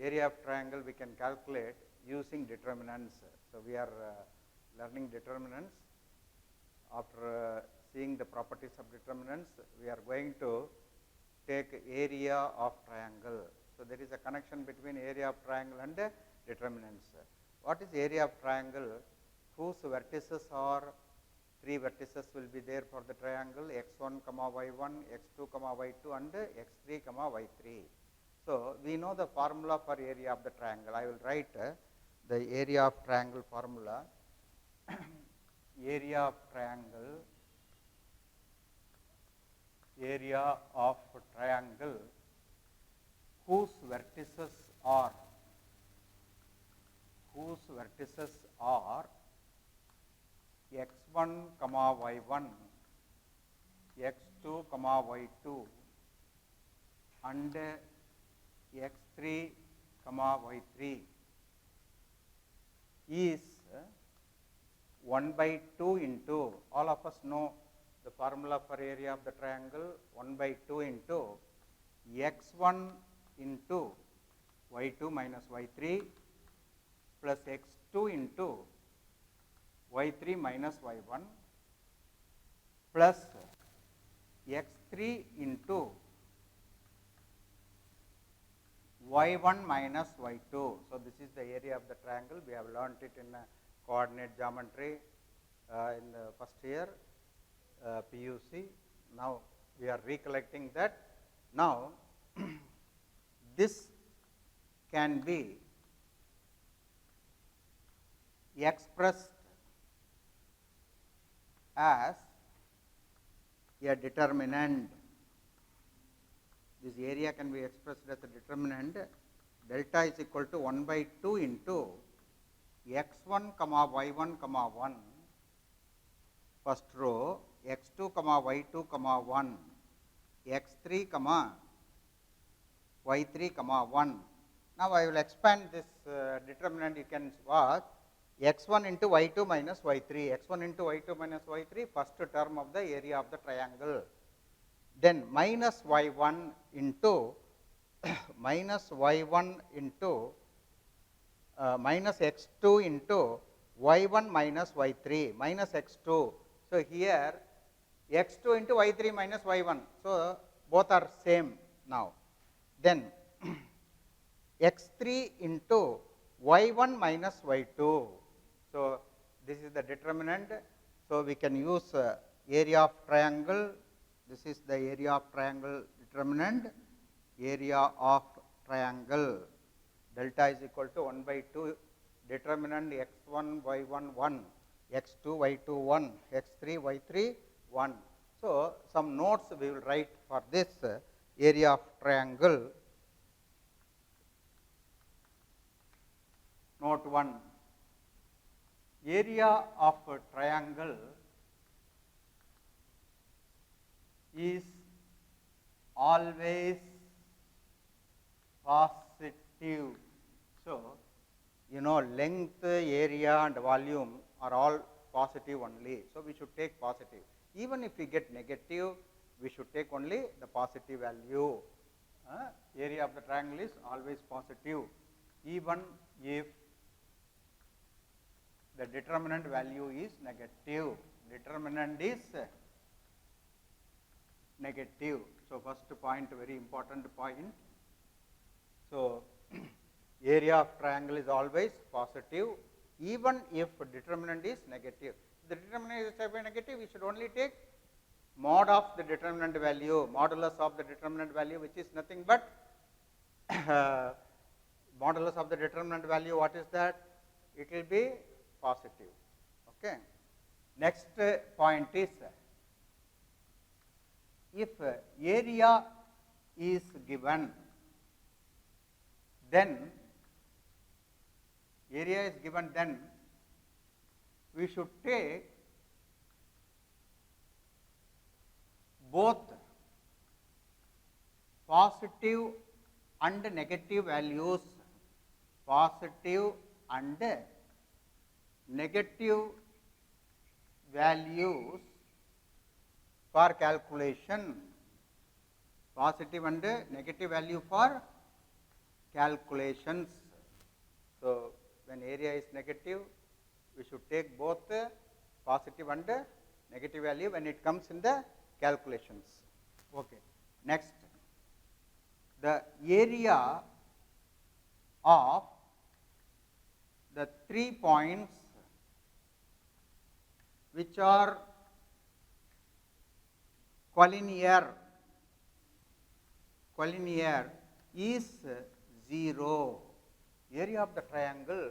area of triangle we can calculate using determinants. So, we are learning determinants. After seeing the properties of determinants, we are going to take area of triangle. So, there is a connection between area of triangle and determinants. What is area of triangle? Whose vertices are 3 vertices will be there for the triangle x1, y1, x2, y2 and x3, y3. So, we know the formula for area of the triangle. I will write the area of triangle formula. Area of triangle whose vertices are x1, y1, x2, y2 and x3, y3 is 1 by 2 into, all of us know the formula for area of the triangle, 1 by 2 into x1 into y2 minus y3 plus x2 into y3 minus y1 plus x3 into y1 minus y2. So, this is the area of the triangle. We have learnt it in coordinate geometry in the first year PUC. Now, we are recollecting that. Now, this can be expressed as a determinant. This area can be expressed as a determinant. Delta is equal to 1 by 2 into x1, y1, 1, first row, x2, y2, 1, x3, y3, 1. Now, I will expand this determinant. You can watch x1 into y2 minus y3, x1 into y2 minus y3, first term of the area of the triangle. Then minus y1 into minus y1 into minus x2 into y1 minus y3 minus x2. So, here x2 into y3 minus y1. So, both are same now. Then x3 into y1 minus y2. So, this is the determinant. So, we can use area of triangle. This is the area of triangle determinant. Area of triangle delta is equal to 1 by 2 determinant x1, y1, 1, x2, y2, 1, x3, y3, 1. So, some notes we will write for this area of triangle. Note 1, area of a triangle is always positive. So, you know, length, area and volume are all positive only. So, we should take positive. Even if we get negative, we should take only the positive value. Area of the triangle is always positive, even if the determinant value is negative. Determinant is negative. So, first point, very important point. So, area of triangle is always positive, even if determinant is negative. If the determinant is negative, we should only take mod of the determinant value, modulus of the determinant value, which is nothing but modulus of the determinant value. What is that? It will be positive. Okay. Next point is, if area is given, then we should take both positive and negative values, positive and negative values for calculation, positive and negative value for calculations. So, when area is negative, we should take both positive and negative value when it comes in the calculations. Okay. Next, the area of the 3 points which are collinear is 0. Area of the triangle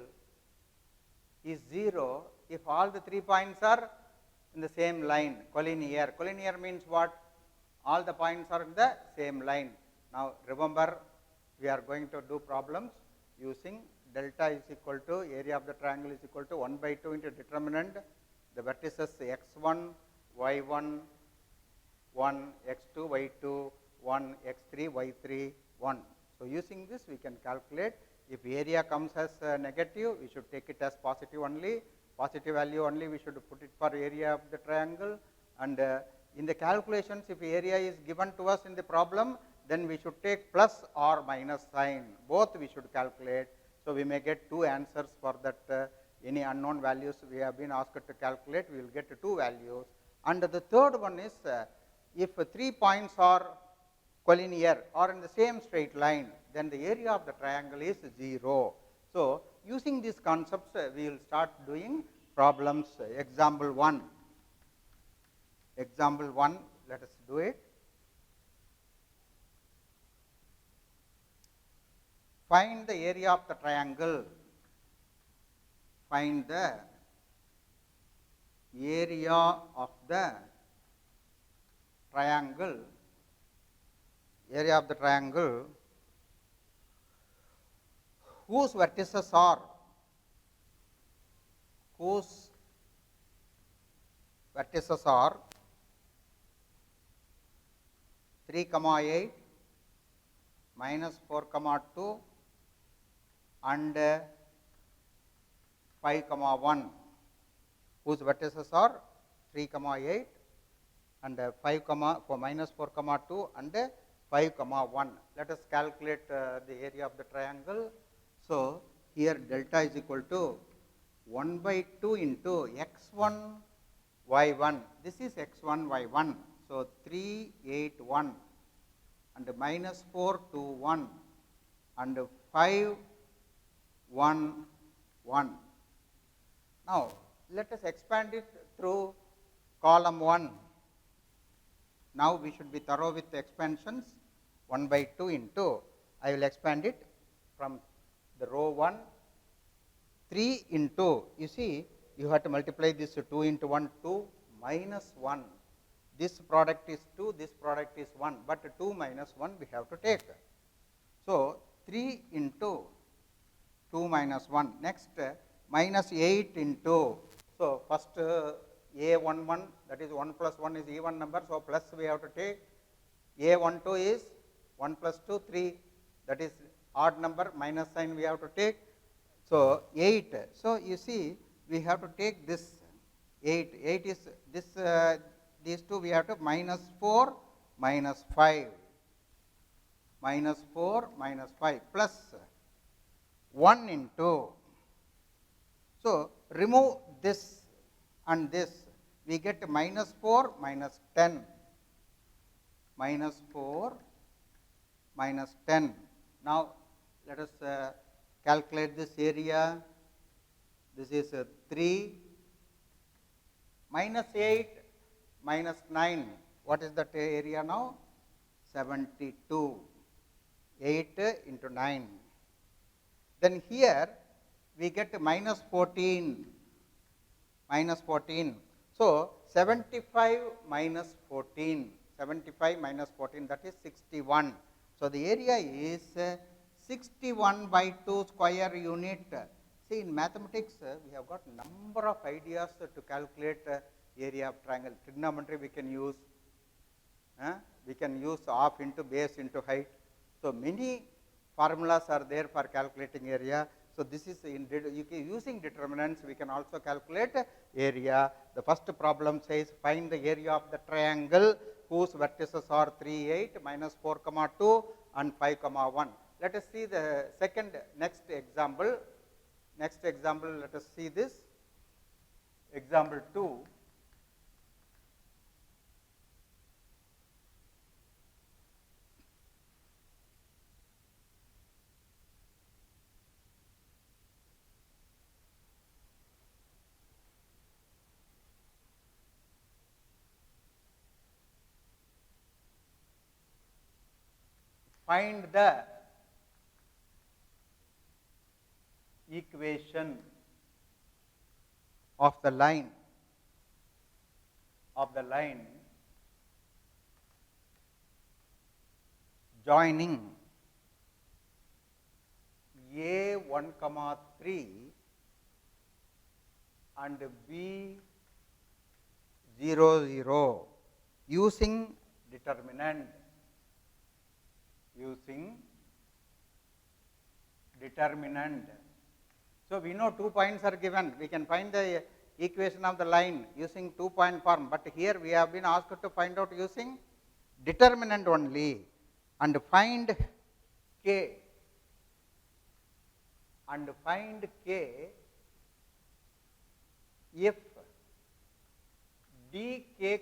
is 0 if all the 3 points are in the same line, collinear. Collinear means what? All the points are in the same line. Now, remember, we are going to do problems using delta is equal to area of the triangle is equal to 1 by 2 into determinant, the vertices x1, y1, 1, x2, y2, 1, x3, y3, 1. So, using this we can calculate. If area comes as negative, we should take it as positive only, positive value only we should put it for area of the triangle, and in the calculations if area is given to us in the problem, then we should take plus or minus sign, both we should calculate. So, we may get 2 answers for that any unknown values we have been asked to calculate, we will get 2 values. And the third one is if 3 points are collinear or in the same straight line, then the area of the triangle is 0. So, using these concepts we will start doing problems. Example 1, let us do it. Find the area of the triangle. Find the area of the triangle. Area of the triangle whose vertices are 3, 8, minus 4, 2 and 5, 1, whose vertices are 3, 8 and 5, minus 4, 2 and 5, 1. Let us calculate the area of the triangle. So, here delta is equal to 1 by 2 into x1, y1. This is x1, y1. So, 3, 8, 1 and minus 4, 2, 1 and 5, 1, 1. Now, let us expand it through column 1. Now, we should be thorough with the expansions. 1 by 2 into, I will expand it from the row 1, 3 into, you see, you have to multiply this 2 into 1, 2 minus 1. This product is 2, this product is 1, but 2 minus 1 we have to take. So, 3 into 2 minus 1. Next, minus 8 into, so first A11, that is 1 plus 1 is even number, so plus we have to take. A12 is 1 plus 2, 3, that is odd number, minus sign we have to take. So, 8. So, you see, we have to take this 8. 8 is this, these two we have to minus 4, minus 5. Minus 4, minus 5 plus 1 into. So, remove this and this, we get minus 4, minus 10. Minus 4, minus 10. Now, let us calculate this area. This is 3, minus 8, minus 9. What is that area now? 72. 8 into 9. Then here we get minus 14. Minus 14. So, 75 minus 14. 75 minus 14, that is 61. So, the area is 61 by 2 square unit. See, in mathematics, we have got number of ideas to calculate area of triangle. Trigonometry we can use. Half into base into height. So, many formulas are there for calculating area. So, this is using determinants we can also calculate area. The first problem says find the area of the triangle whose vertices are 3, 8, minus 4, 2 and 5, 1. let us see the next example. Next example, let us see this. Example 2. Find the equation of the line joining A1, 3 and B00 using determinant. So, we know 2 points are given, we can find the equation of the line using 2-point form, but here we have been asked to find out using determinant only, and find k if dk,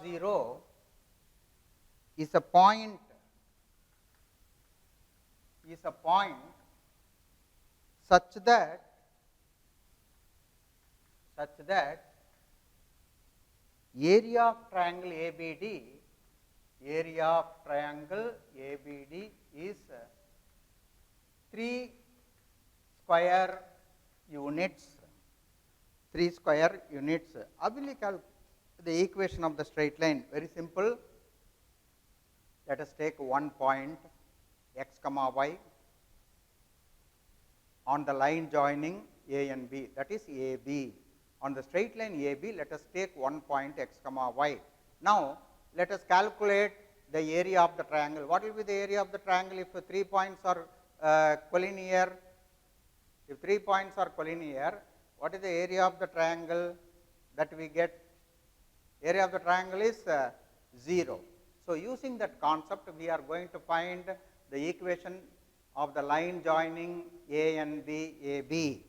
0 is a point such that area of triangle ABD is 3 square units. Obviously, the equation of the straight line, very simple. Let us take one point x, y on the line joining A and B, that is AB. On the straight line AB, let us take one point x, y. Now, let us calculate the area of the triangle. What will be the area of the triangle if 3 points are collinear? If 3 points are collinear, what is the area of the triangle that we get? Area of the triangle is 0. So, using that concept, we are going to find the equation of the line joining A and B, AB.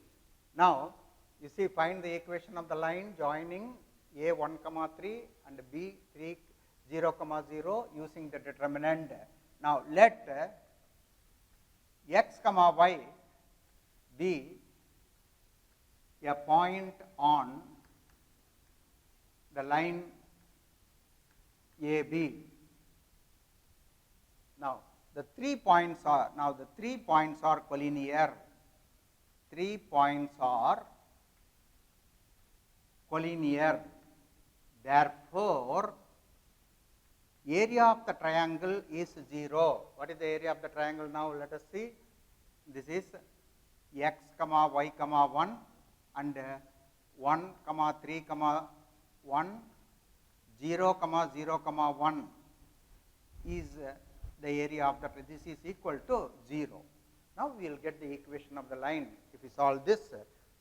Now, you see, find the equation of the line joining A1, 3 and B3, 0, 0 using the determinant. Now, let x, y be a point on the line AB. Now, the 3 points are collinear. 3 points are collinear. Therefore, area of the triangle is 0. What is the area of the triangle now? Let us see. This is x, y, 1 and 1, 3, 1, 0, 0, 1 is the area of the, this is equal to 0. Now, we will get the equation of the line if we solve this.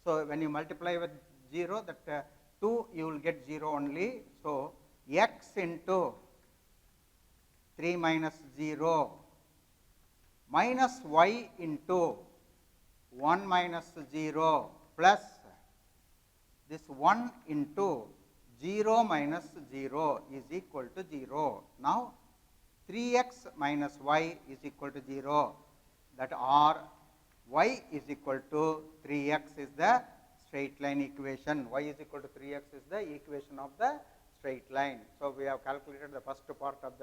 So, when you multiply with 0, that 2 you will get 0 only. So, x into 3 minus 0 minus y into 1 minus 0 plus this 1 into 0 minus 0 is equal to 0. Now, 3x minus y is equal to 0, that or y is equal to 3x is the straight line equation. Y is equal to 3x is the equation of the straight line. So, we have calculated the first part of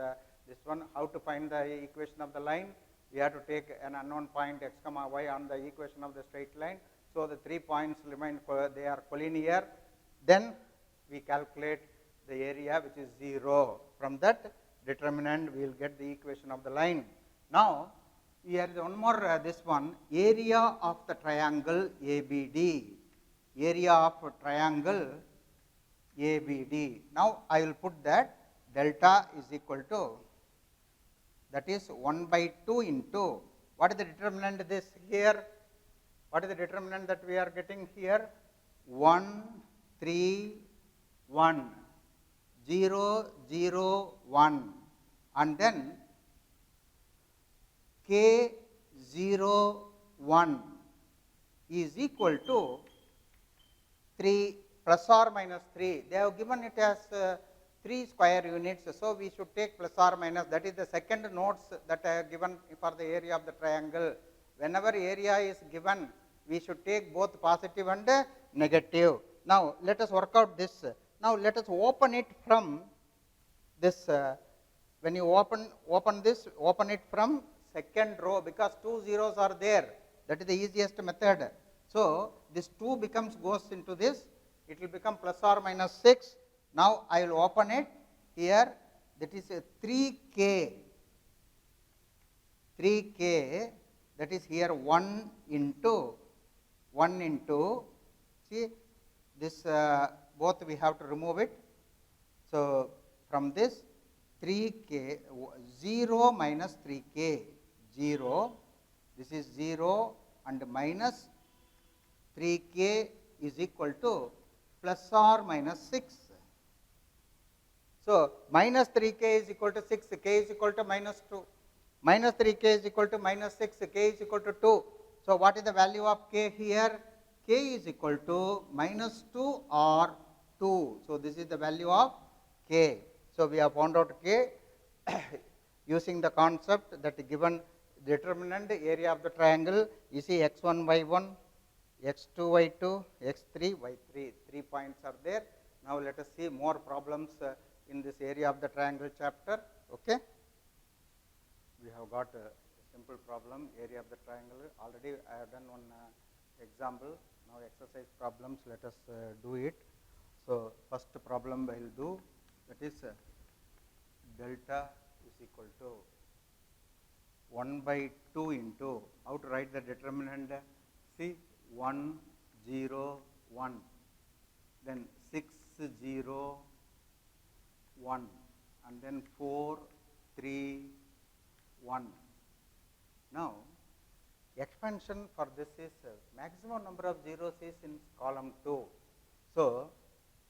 this one. How to find the equation of the line? We have to take an unknown point x, y on the equation of the straight line. So, the 3 points remain, they are collinear. Then we calculate the area, which is 0. From that determinant, we will get the equation of the line. Now, here is one more this one, area of the triangle ABD. Area of triangle ABD. Now, I will put that delta is equal to, that is 1 by 2 into, what is the determinant this here? What is the determinant that we are getting here? 1, 3, 1, 0, 0, 1 and then k 0, 1 is equal to 3 plus or minus 3. They have given it as 3 square units. So, we should take plus or minus, that is the second notes that I have given for the area of the triangle. Whenever area is given, we should take both positive and negative. Now, let us work out this. Now, let us open it from this. When you open this, open it from second row, because 2 zeros are there. That is the easiest method. So, this 2 goes into this, it will become plus or minus 6. Now, I will open it here, that is 3k, that is here 1 into, see this both we have to remove it. So, from this 3k, 0 minus 3k, 0, this is 0 and minus 3k is equal to plus or minus 6. So, minus 3k is equal to 6, k is equal to minus 2, minus 3k is equal to minus 6, k is equal to 2. So, what is the value of k here? K is equal to minus 2 or 2. So, this is the value of k. So, we have found out k using the concept that given determinant area of the triangle, you see x1, y1, x2, y2, x3, y3, 3 points are there. Now, let us see more problems in this area of the triangle chapter. Okay. We have got a simple problem, area of the triangle. Already I have done one example. Now, exercise problems, let us do it. So, first problem I will do, that is delta is equal to 1 by 2 into, how to write the determinant? See, 1, 0, 1, then 6, 0, 1, and then 4, 3, 1. Now, expansion for this is maximum number of zeros is in column 2. So,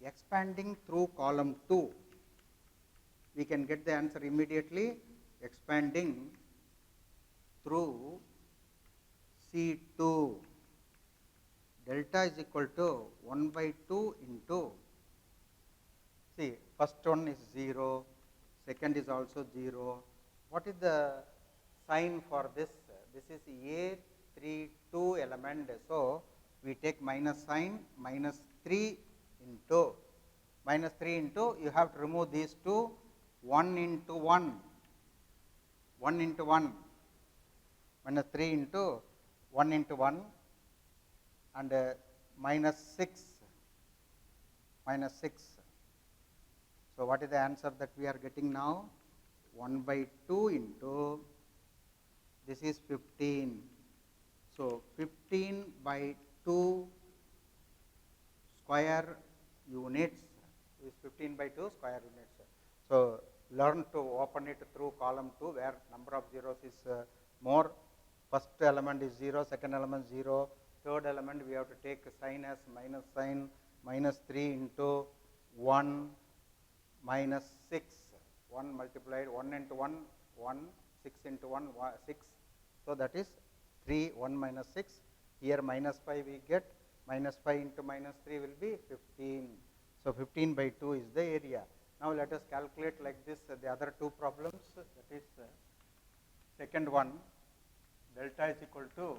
expanding through column 2, we can get the answer immediately. Expanding through C2, delta is equal to 1 by 2 into, see, first one is 0, second is also 0. What is the sign for this? This is A32 element. So, we take minus sign, minus 3 into, you have to remove these two, 1 into 1, 1 into 1, minus 3 into 1 into 1, and minus 6, minus 6. So, what is the answer that we are getting now? 1 by 2 into, this is 15. So, 15 by 2 square units is 15 by 2 square units. So, learn to open it through column 2 where number of zeros is more. First element is 0, second element 0, third element we have to take sign as minus sign, minus 3 into 1 minus 6, 1 multiplied 1 into 1, 1, 6 into 1, 6. So, that is 3, 1 minus 6. Here minus 5 we get, minus 5 into minus 3 will be 15. So, 15 by 2 is the area. Now, let us calculate like this the other two problems, that is second one, delta is equal to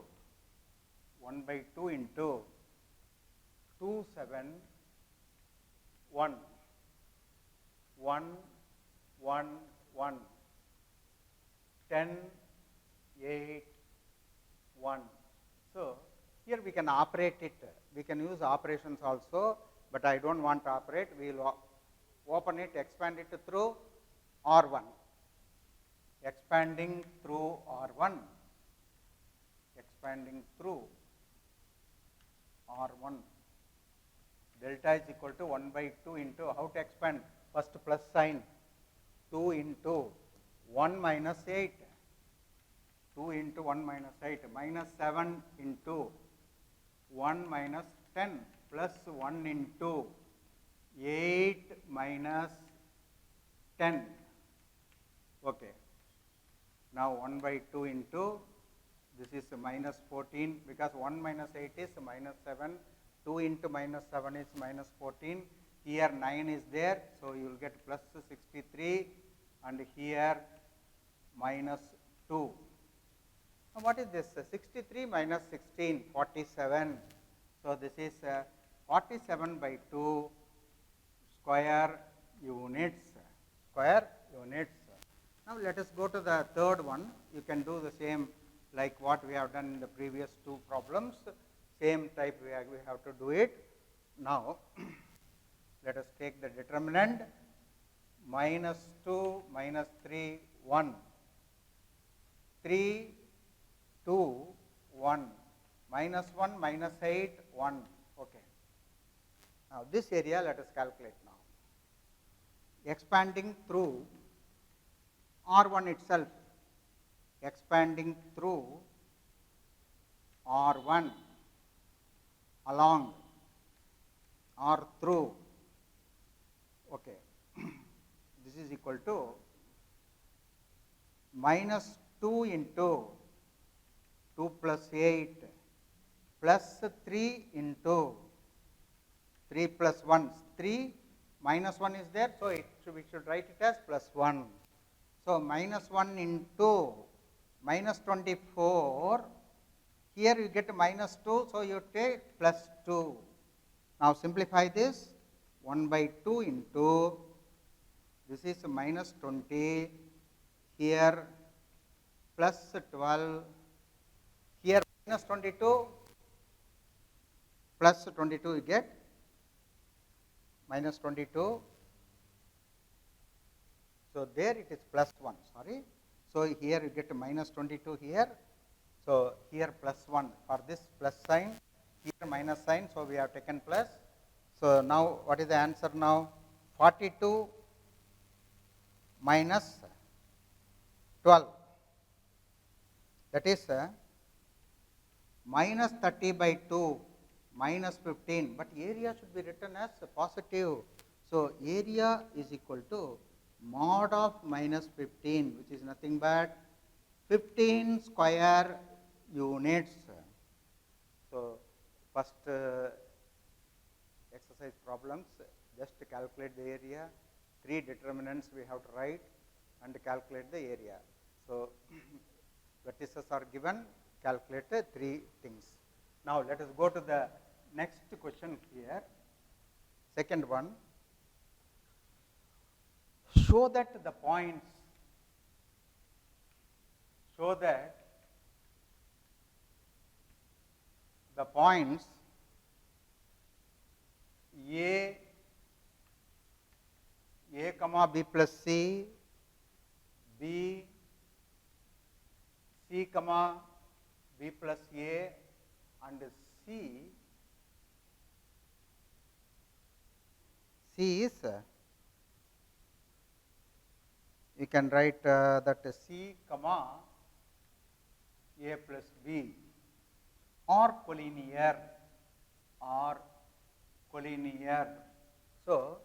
1 by 2 into 2, 7, 1, 1, 1, 1, 10, 8, 1. So, here we can operate it, we can use operations also, but I do not want to operate, we will open it, expand it through R1, expanding through R1, expanding through R1, delta is equal to 1 by 2 into, how to expand? First plus sign, 2 into 1 minus 8, 2 into 1 minus 8, minus 7 into 1 minus 10, plus 1 into 8 minus 10. Okay. Now, 1 by 2 into this is minus 14 because 1 minus 8 is minus 7, 2 into minus 7 is minus 14, here 9 is there, so you will get plus 63 and here minus 2. Now, what is this? 63 minus 16, 47. So, this is 47 by 2 square units. Now, let us go to the third one. You can do the same like what we have done in the previous two problems. Same type we have to do it. Now, let us take the determinant minus 2, minus 3, 1, 3, 2, 1, minus 1, minus 8, 1. Okay. Now, this area let us calculate now. Expanding through R1 itself, expanding through R1 along or through, okay. This is equal to minus 2 into 2 plus 8 plus 3 into 3 plus 1, 3 minus 1 is there, so we should write it as plus 1. So, minus 1 into minus 24, here you get minus 2, so you take plus 2. Now, simplify this, 1 by 2 into, this is minus 20, here plus 12, here minus 22, plus 22 you get, minus 22. So, there it is plus 1, sorry. So, here you get minus 22 here. So, here plus 1 for this plus sign, here minus sign. So, we have taken plus. So, now what is the answer now? 42 minus 12, that is minus 30 by 2 minus 15, but area should be written as positive. So, area is equal to mod of minus 15, which is nothing but 15 square units. So, first exercise problems, just calculate the area, 3 determinants we have to write and calculate the area. So, vertices are given, calculate 3 things. Now, let us go to the next question here, second one. Show that the points, A comma B plus C, B, C comma B plus A and C is, you can write that C comma A plus B or collinear. So,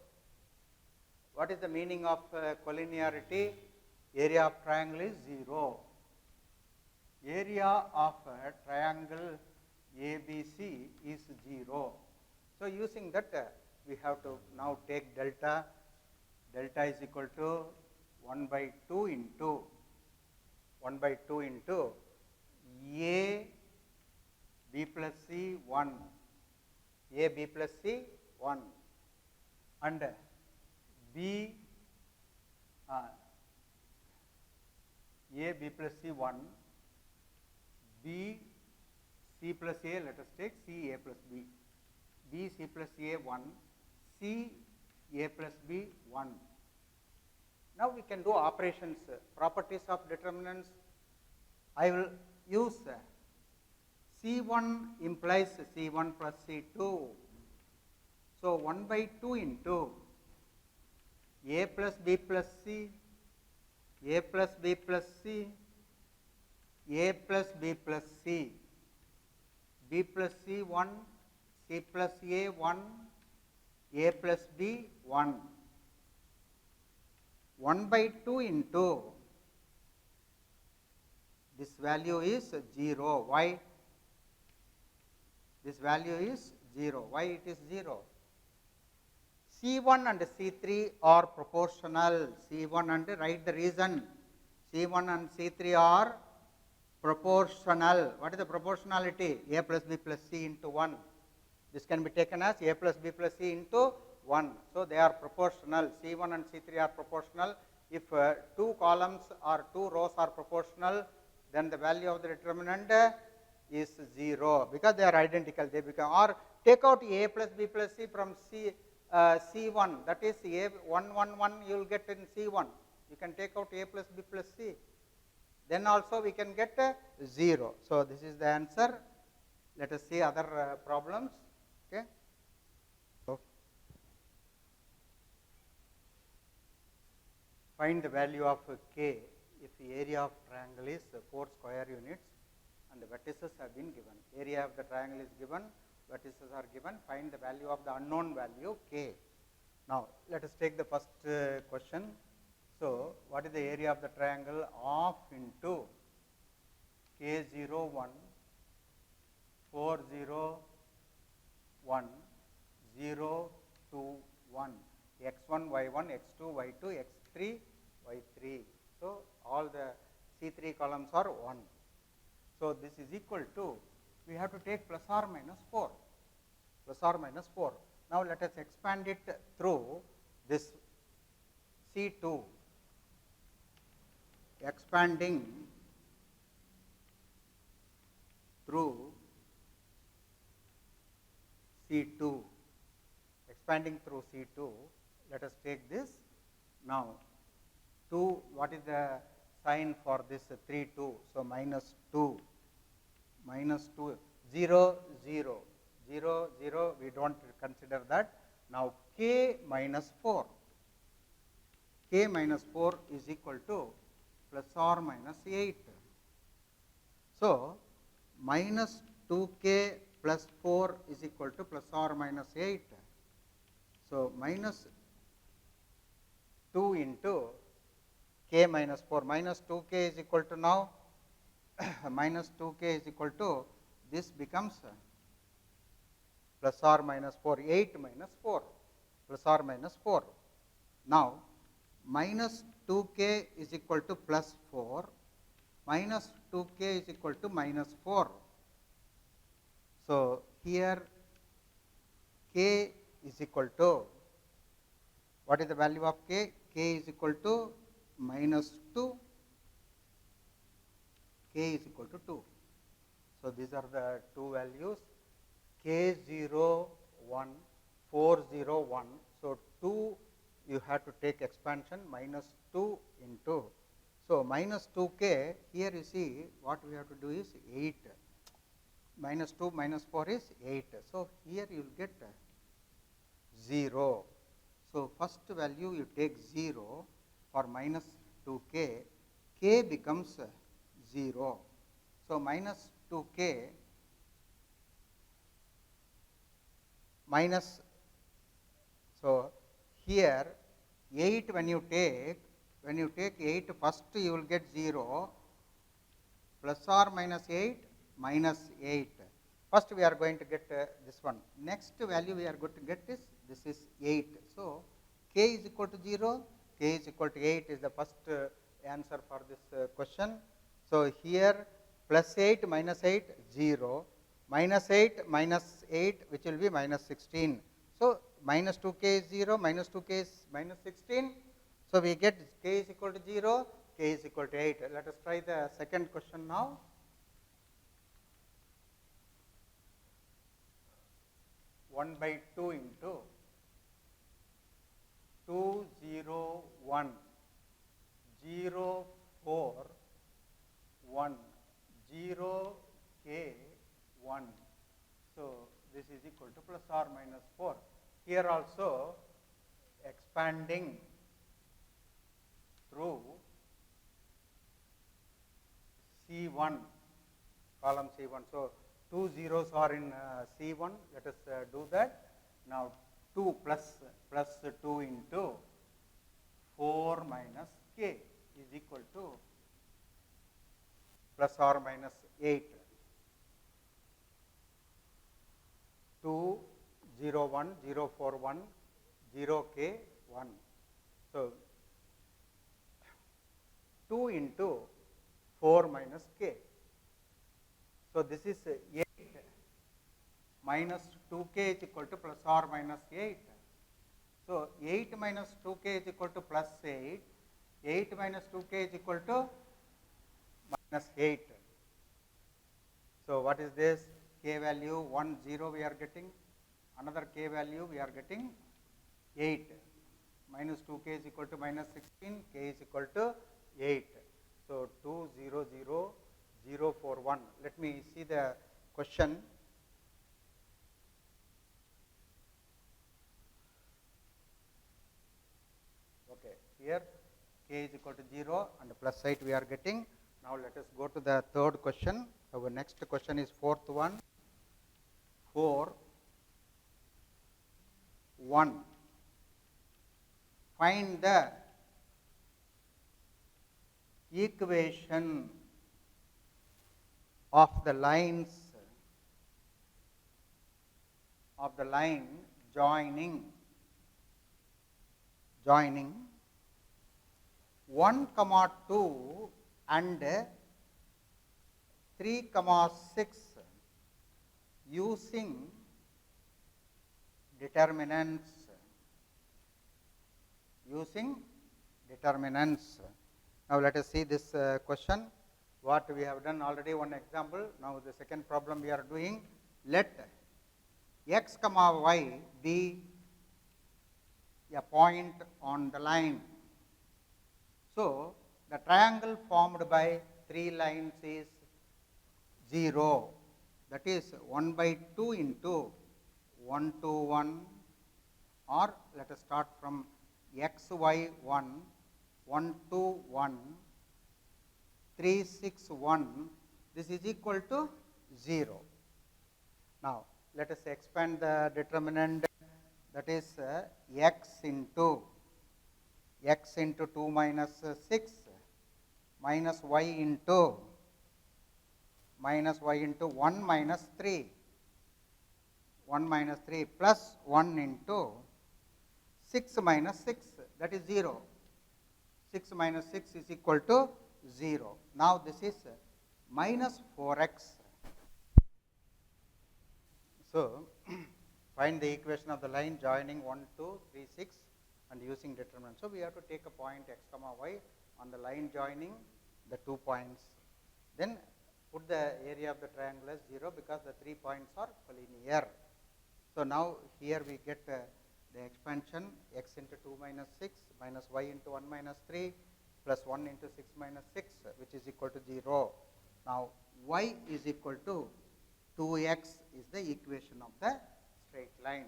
what is the meaning of collinearity? Area of triangle is 0. Area of triangle ABC is 0. So, using that we have to now take delta. Delta is equal to 1 by 2 into A B plus C 1, A B plus C 1 and B A B plus C 1, B C plus A, let us take C A plus B, B C plus A 1, C A plus B 1. Now, we can do operations, properties of determinants. I will use C1 implies C1 plus C2. So, 1 by 2 into A plus B plus C, A plus B plus C, A plus B plus C, B plus C 1, C plus A 1, A plus B 1. 1 by 2 into this value is 0. Why? This value is 0. Why it is 0? C1 and C3 are proportional. C1 and write the reason. C1 and C3 are proportional. What is the proportionality? A plus B plus C into 1. This can be taken as A plus B plus C into 1. So, they are proportional. C1 and C3 are proportional. If two columns or two rows are proportional, then the value of the determinant is 0 because they are identical. They become, or take out A plus B plus C from C1, that is A 1 1 1 you will get in C1. You can take out A plus B plus C. Then also we can get 0. So, this is the answer. Let us see other problems. Okay. So, find the value of K if the area of triangle is 4 square units and the vertices have been given. Area of the triangle is given, vertices are given. Find the value of the unknown value K. Now, let us take the first question. So, what is the area of the triangle? Half into K0 1 4 0 1 0 2 1 x1 y1 x2 y2 x3 y3. So, all the C3 columns are 1. So, this is equal to, we have to take plus or minus 4, plus or minus 4. Now, let us expand it through this C2, expanding through C2, expanding through C2, let us take this. Now, 2, what is the sign for this 3 2? So, minus 2, 0 0, 0 0, we do not consider that. Now, K minus 4, K minus 4 is equal to plus or minus 8. So, minus 2K plus 4 is equal to plus or minus 8. So, minus 2 into K minus 4, minus 2K is equal to now minus 2K is equal to, this becomes plus or minus 4, 8 minus 4, plus or minus 4. Now, minus 2K is equal to plus 4, minus 2K is equal to minus 4. So, here K is equal to, what is the value of K? K is equal to minus 2, K is equal to 2. So, these are the two values K0 1 4 0 1. So, 2 you have to take expansion minus 2 into. So, minus 2K, here you see what we have to do is 8, minus 2 minus 4 is 8. So, here you will get 0. So, first value you take 0 for minus 2K, K becomes 0. So, minus 2K minus, so here 8 when you take 8, first you will get 0, plus or minus 8 minus 8. First we are going to get this one. Next value we are going to get is, this is 8. So, K is equal to 0, K is equal to 8 is the first answer for this question. So, here plus 8 minus 8 0, minus 8 minus 8 which will be minus 16. So, minus 2K is 0, minus 2K is minus 16. So, we get K is equal to 0, K is equal to 8. Let us try the second question now. One by 2 into 2 0 1 0 4 1 0 K 1. So, this is equal to plus or minus 4. Here also expanding through C1, column C1. So, 2 zeros are in C1, let us do that. Now, 2 plus 2 into 4 minus K is equal to plus or minus 8. 2, 0, 1, 0, 4, 1, 0, k, 1. So, 2 into 4 minus k. So, this is 8 minus 2k is equal to plus or minus 8. So, 8 minus 2k is equal to plus 8, 8 minus 2k is equal to minus 8. So, what is this? K value 1 0 we are getting, another k value we are getting 8, minus 2k is equal to minus 16, k is equal to 8. So, 2 0 0 0 4 1. Let me see the question. Okay, here k is equal to 0 and plus 8 we are getting. Now, let us go to the third question. Our next question is fourth one. 4 1. Find the equation of the lines of the line joining 1, 2 and 3, 6 using determinants. Now, let us see this question. What we have done already one example. Now, the second problem we are doing. Let x comma y be a point on the line. So, the triangle formed by 3 lines is 0. That is 1 by 2 into 1 2 1, or let us start from x y 1, 1 2 1, 3 6 1, this is equal to 0. Now, let us expand the determinant, that is x into 2 minus 6 minus y into 1 minus 3, 1 minus 3 plus 1 into 6 minus 6, that is 0. 6 minus 6 is equal to 0. Now, this is minus 4x. So, find the equation of the line joining 1 2 3 6 and using determinant. So, we have to take a point x comma y on the line joining the 2 points. Then put the area of the triangle as 0 because the 3 points are collinear. So, now here we get the expansion x into 2 minus 6 minus y into 1 minus 3 plus 1 into 6 minus 6, which is equal to 0. Now, y is equal to 2x is the equation of the straight line.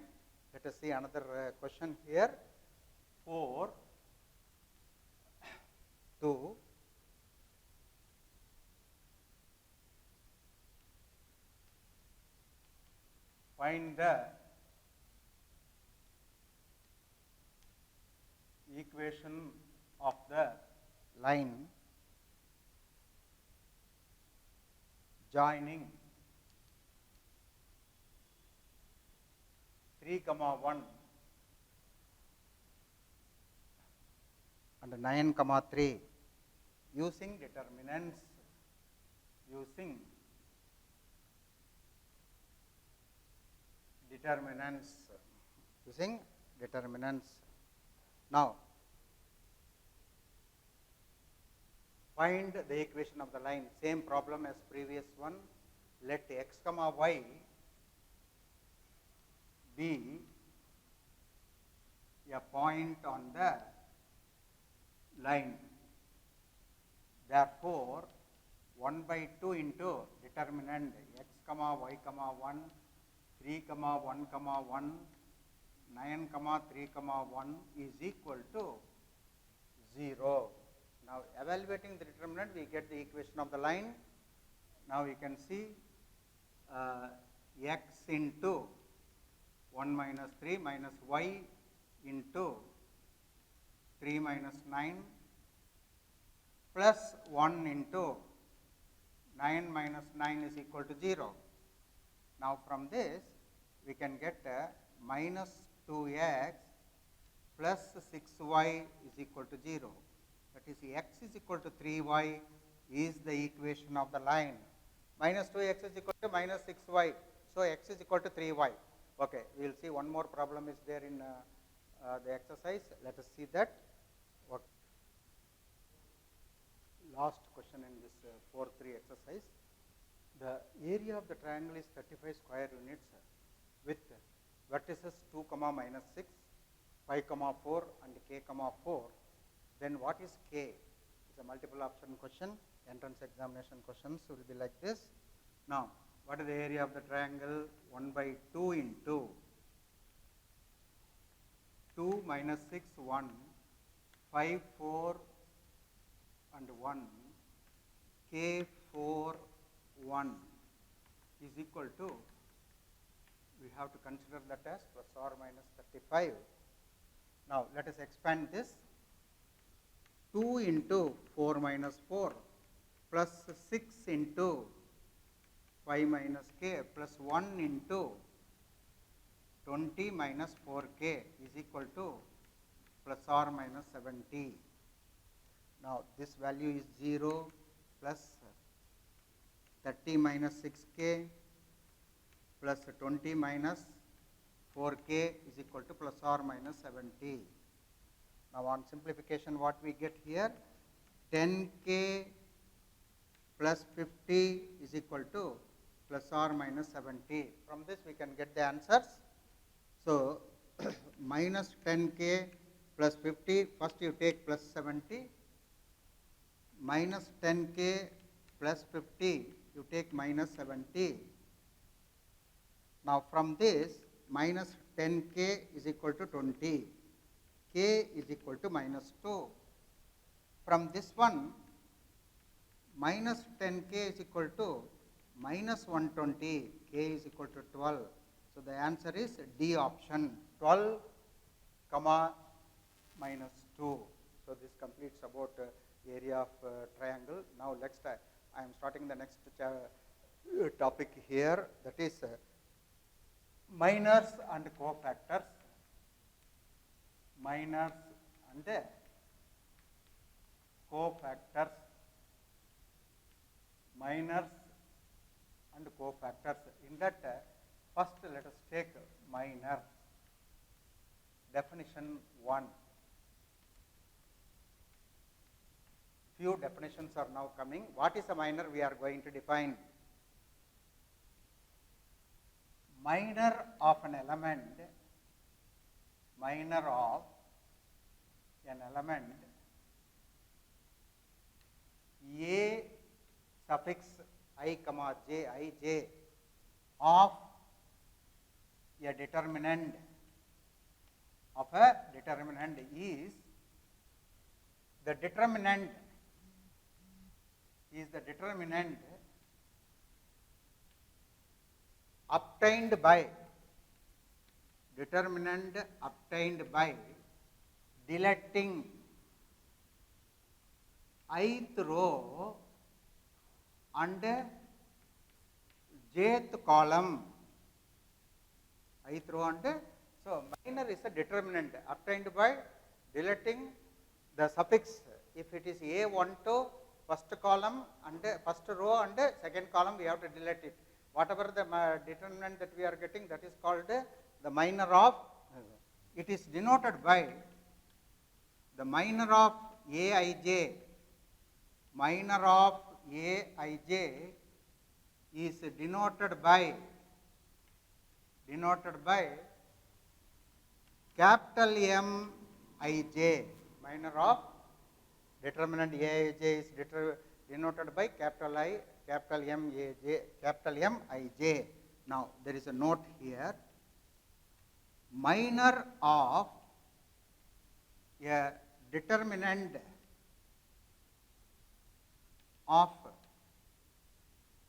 Let us see another question here. 4 2 find the equation of the line joining 3, 1 and 9, 3 using determinants. Now, find the equation of the line. Same problem as previous one. Let x comma y be a point on the line. Therefore, 1 by 2 into determinant x comma y comma 1, 3 comma 1 comma 1, 9 comma 3 comma 1 is equal to 0. Now, evaluating the determinant, we get the equation of the line. Now, you can see x into 1 minus 3 minus y into 3 minus 9 plus 1 into 9 minus 9 is equal to 0. Now, from this we can get minus 2x plus 6y is equal to 0. That is, x is equal to 3y is the equation of the line. Minus 2x is equal to minus 6y. So, x is equal to 3y. Okay, we will see one more problem is there in the exercise. Let us see that. What last question in this 4-3 exercise. The area of the triangle is 35 square units with vertices 2, minus 6, 5, 4 and k, 4. Then what is k? It's a multiple option question. Entrance examination questions will be like this. Now, what is the area of the triangle? 1 by 2 into 2 minus 6, 1, 5, 4 and 1, k 4, 1 is equal to, we have to consider that as plus or minus 35. Now, let us expand this. 2 into 4 minus 4 plus 6 into 5 minus k plus 1 into 20 minus 4k is equal to plus or minus 70. Now, this value is 0 plus 30 minus 6k plus 20 minus 4k is equal to plus or minus 70. Now, on simplification, what we get here? 10k plus 50 is equal to plus or minus 70. From this, we can get the answers. So, minus 10k plus 50, first you take plus 70, minus 10k plus 50, you take minus 70. Now, from this, minus 10k is equal to 20, k is equal to minus 2. From this one, minus 10k is equal to minus 120, k is equal to 12. So, the answer is D option, 12, minus 2. So, this completes about area of triangle. Now, next I am starting the next topic here, that is minors and cofactors. Minors and cofactors. Minors and cofactors. In that, first let us take minor. Definition 1. Few definitions are now coming. What is a minor? We are going to define. Minor of an element, minor of an element, a suffix I, j, ij of a determinant is the determinant obtained by deleting ith row and jth column. Ith row and so minor is a determinant obtained by deleting the suffix. If it is A12, first column and first row and second column, we have to delete it. Whatever the determinant that we are getting, that is called the minor of. It is denoted by the minor of Aij. Minor of Aij is denoted by capital M Ij. Minor of determinant Aij is denoted by capital I, capital M Aj, capital M Ij. Now, there is a note here. Minor of a determinant of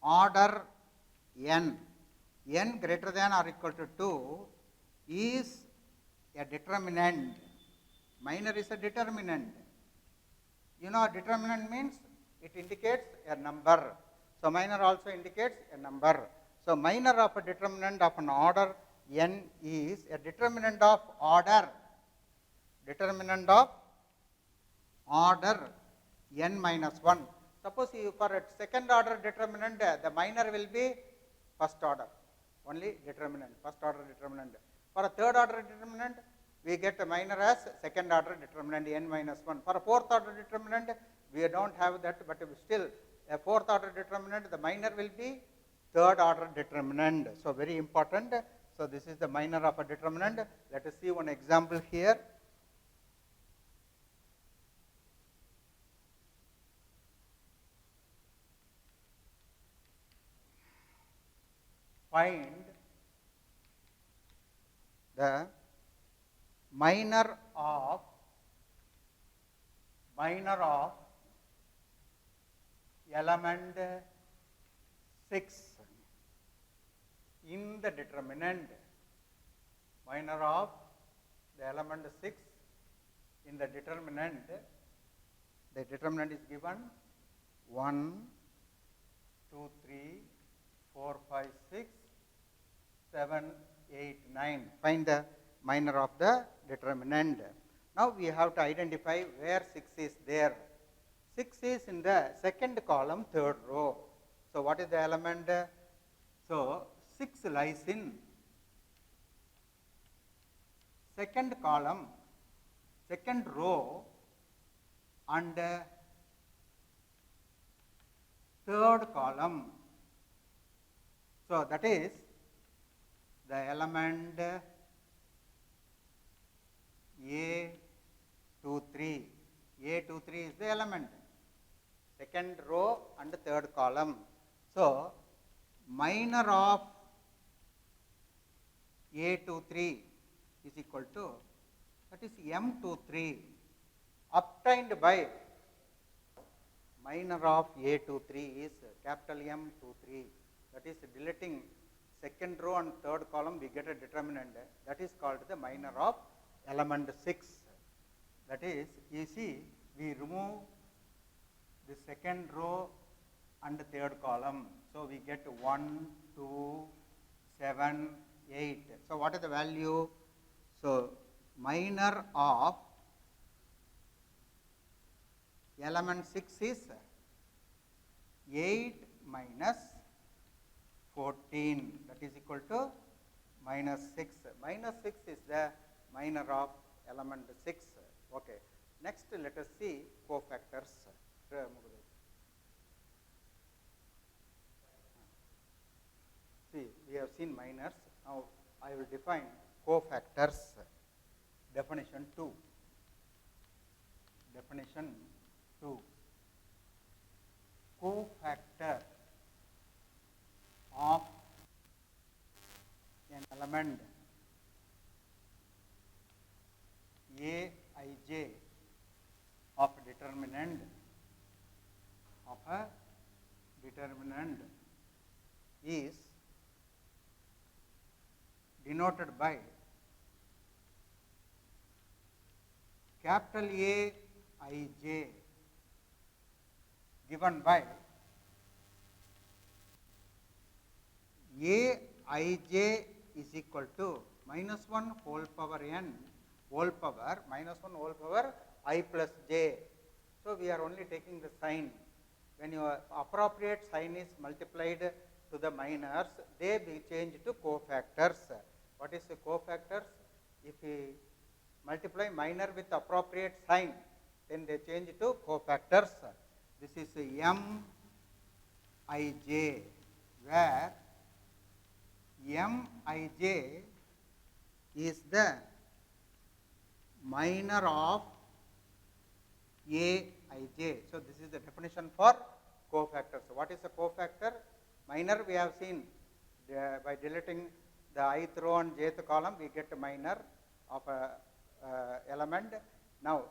order n, n greater than or equal to 2 is a determinant. Minor is a determinant. You know, determinant means it indicates a number. So minor also indicates a number. So minor of a determinant of an order n is a determinant of order n minus 1. Suppose you for a second order determinant, the minor will be first order, only determinant, first order determinant. For a third order determinant, we get a minor as second order determinant n minus 1. For a fourth order determinant, we don't have that, but still a fourth order determinant, the minor will be third order determinant. So very important. So this is the minor of a determinant. Let us see one example here. Find the minor of element 6 in the determinant. Minor of the element 6 in the determinant. The determinant is given 1, 2, 3, 4, 5, 6, 7, 8, 9. Find the minor of the determinant. Now we have to identify where 6 is there. 6 is in the second column, third row. So what is the element? So 6 lies in second column, second row, and third column. So that is the element A23. A23 is the element, second row and third column. So minor of A23 is equal to, that is M23, obtained by minor of A23 is capital M23. That is deleting second row and third column, we get a determinant. That is called the minor of element 6. That is, you see, we remove the second row and the third column. So we get 1, 2, 7, 8. So what is the value? So minor of element 6 is 8 minus 14, that is equal to minus 6. Minus 6 is the minor of element 6. Okay. Next, let us see cofactors. See, we have seen minors. Now I will define cofactors. Definition 2. Definition 2. Cofactor of an element Aij of a determinant is denoted by capital Aij given by Aij is equal to minus 1 whole power n whole power minus 1 whole power I plus j. So we are only taking the sign. When your appropriate sign is multiplied to the minors, they will change to cofactors. What is the cofactors? If we multiply minor with appropriate sign, then they change to cofactors. This is Mij, where Mij is the minor of Aij. So this is the definition for cofactor. So what is a cofactor? Minor we have seen by deleting the ith row and jth column, we get a minor of a element. Now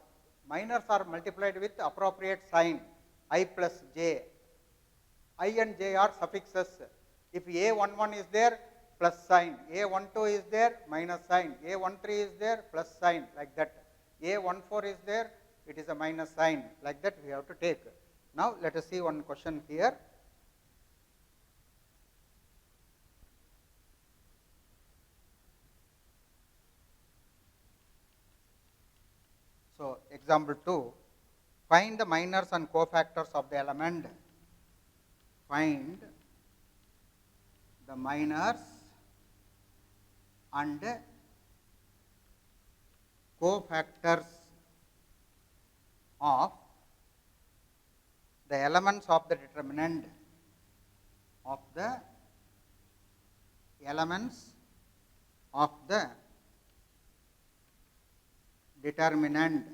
minors are multiplied with appropriate sign I plus j. I and j are suffixes. If A11 is there, plus sign. A12 is there, minus sign. A13 is there, plus sign, like that. A14 is there, it is a minus sign. Like that we have to take. Now let us see one question here. example 2. Find the minors and cofactors of the element. Find the minors and cofactors of the elements of the determinant of the elements of the determinant.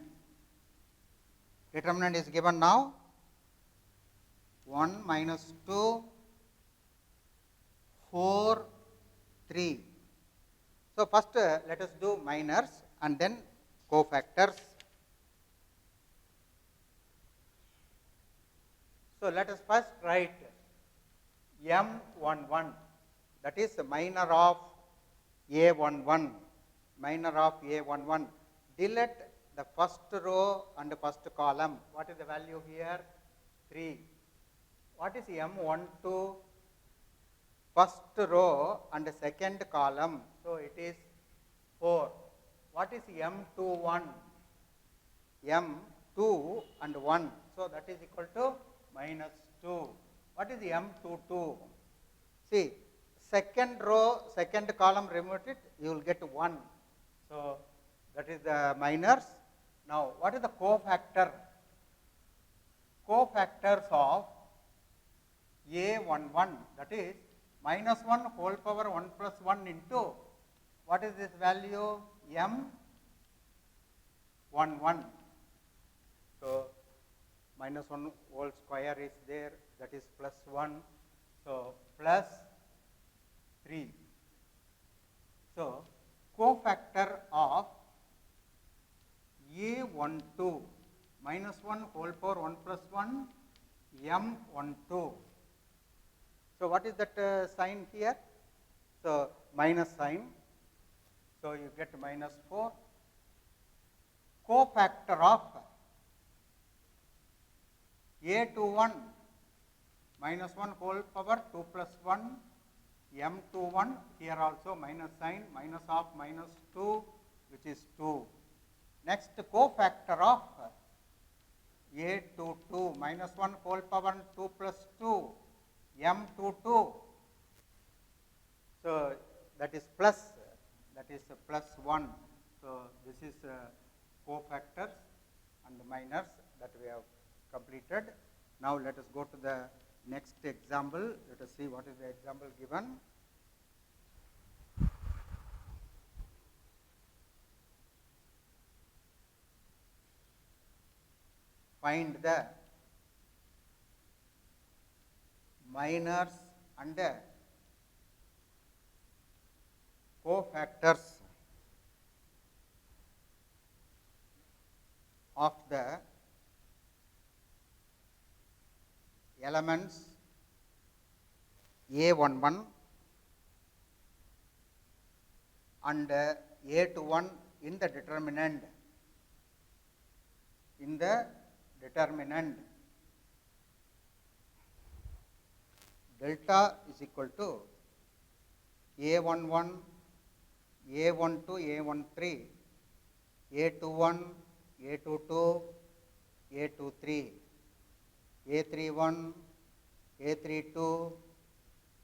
Determinant is given now 1 minus 2, 4, 3. So, first let us do minors and then cofactors. So, let us first write M11, that is minor of A11, minor of A11. Delete the first row and first column. What is the value here? 3. What is M12? First row and second column. So, it is 4. What is M21? M2 and 1. So, that is equal to minus 2. What is M22? See, second row, second column, remove it, you will get 1. So, that is the minors. Now, what is the cofactor? Cofactors of A11, that is minus 1 whole power 1 plus 1 into, what is this value? M11. So, minus 1 whole square is there, that is plus 1. So, plus 3. So, cofactor of A12 minus 1 whole power 1 plus 1 M12. So, what is that sign here? So, minus sign. So, you get minus 4. Cofactor of A21 minus 1 whole power 2 plus 1 M21, here also minus sign, minus of minus 2, which is 2. Next, cofactor of A22 minus 1 whole power 2 plus 2 M22. So, that is plus 1. So, this is cofactors and minors that we have completed. Now, let us go to the next example. Let us see what is the example given. Find the minors and cofactors of the elements A11 and A21 in the determinant. In the determinant, delta is equal to A11, A12, A13, A21, A22, A23, A31, A32,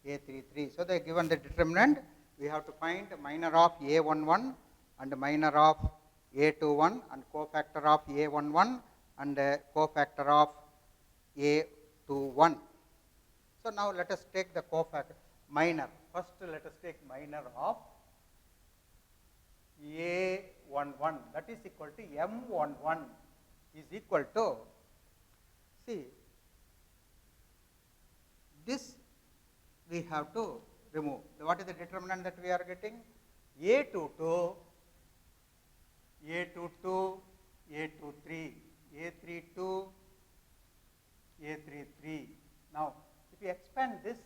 A33. So, they given the determinant, we have to find minor of A11 and minor of A21 and cofactor of A11 and cofactor of A21. So, now let us take the cofactor minor. First, let us take minor of A11, that is equal to M11 is equal to, see, this we have to remove. What is the determinant that we are getting? A22, A22, A23, A32, A33. Now, if you expand this,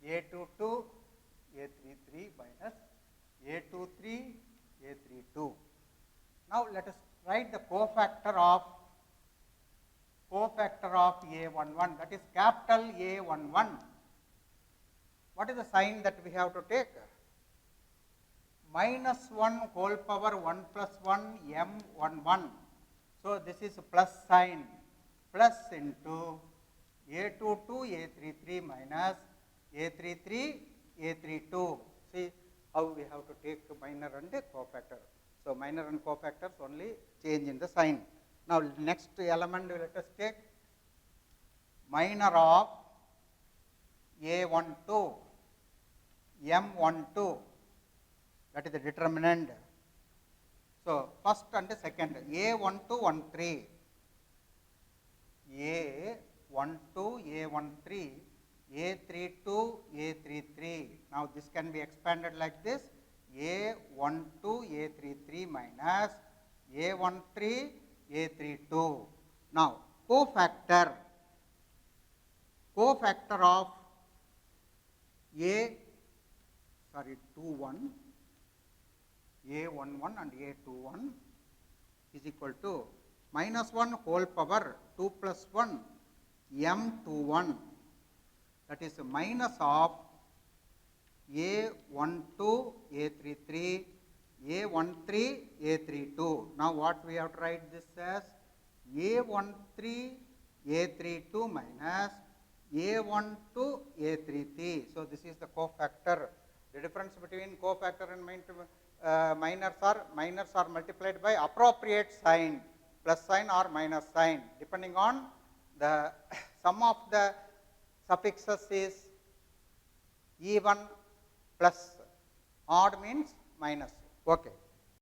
A22, A33 minus A23, A32. Now, let us write the cofactor of A11, that is capital A11. What is the sign that we have to take? Minus 1 whole power 1 plus 1 M11. So, this is plus sign, plus into A22 A33 minus A33 A32. See how we have to take minor and cofactor. So, minor and cofactors only change in the sign. Now, next element let us take minor of A12 M12, that is the determinant. So, first and second A12 13, A12 A13, A32 A33. Now, this can be expanded like this, A12 A33 minus A13 A32. Now, cofactor of A21 and A21 is equal to minus 1 whole power 2 plus 1 M21, that is minus of A12 A33 A13 A32. Now, what we have to write this as A13 A32 minus A12 A33. So, this is the cofactor. The difference between cofactor and minors are multiplied by appropriate sign, plus sign or minus sign, depending on the sum of the suffixes is even plus, odd means minus. Okay.